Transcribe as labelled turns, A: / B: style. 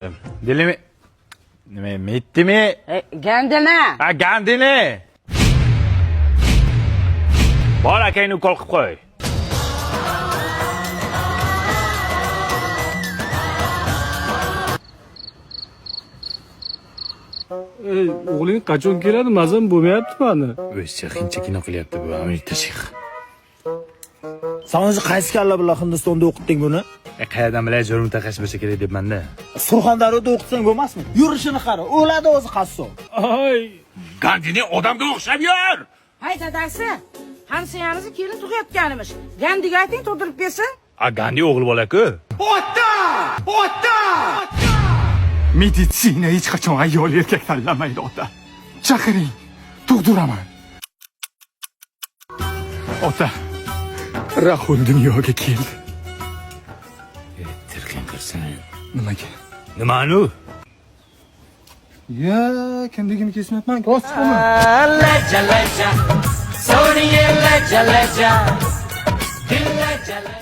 A: Dilimi... Nima, metdimi?
B: Gandini.
A: Ha, Gandini. Bor akangni ukol qilib qo'y.
C: O'g'ling qachon keladi? Mazam bo'lmayapti mani.
A: O'zicha qiyinchagina qilyapti bu Amerika shayx.
D: Sen o'zi qaysi kalla bilan Hindistonda o'qitding buni?
A: Qayerdan bilay, zo'r mutaxassis bo'lsa kerak debman-da.
D: Surxondaryoda o'qitsang bo'lmasmi? Yurishini qara, o'ladi o'zi qassob.
C: Ay,
A: Gandini odamga o'xshab yur.
B: Hay dadasi. Hamsiyamizni kelin tug'ayotganimiz. Gandiga ayting to'ldirib bersin.
A: A Gandi o'g'il bola-ku.
E: Meditsina hech qachon ayol erkak tanlamaydi ota. Chaqiring, tug'diraman. Ota, Rahul dunyoga keldi.
A: Tirqin qilsin.
E: Nimaga?
A: Nimani?
E: Ya, kindigini kesmayapman, rost chiqaman.
F: Leja leja, Sony leja leja, leja leja.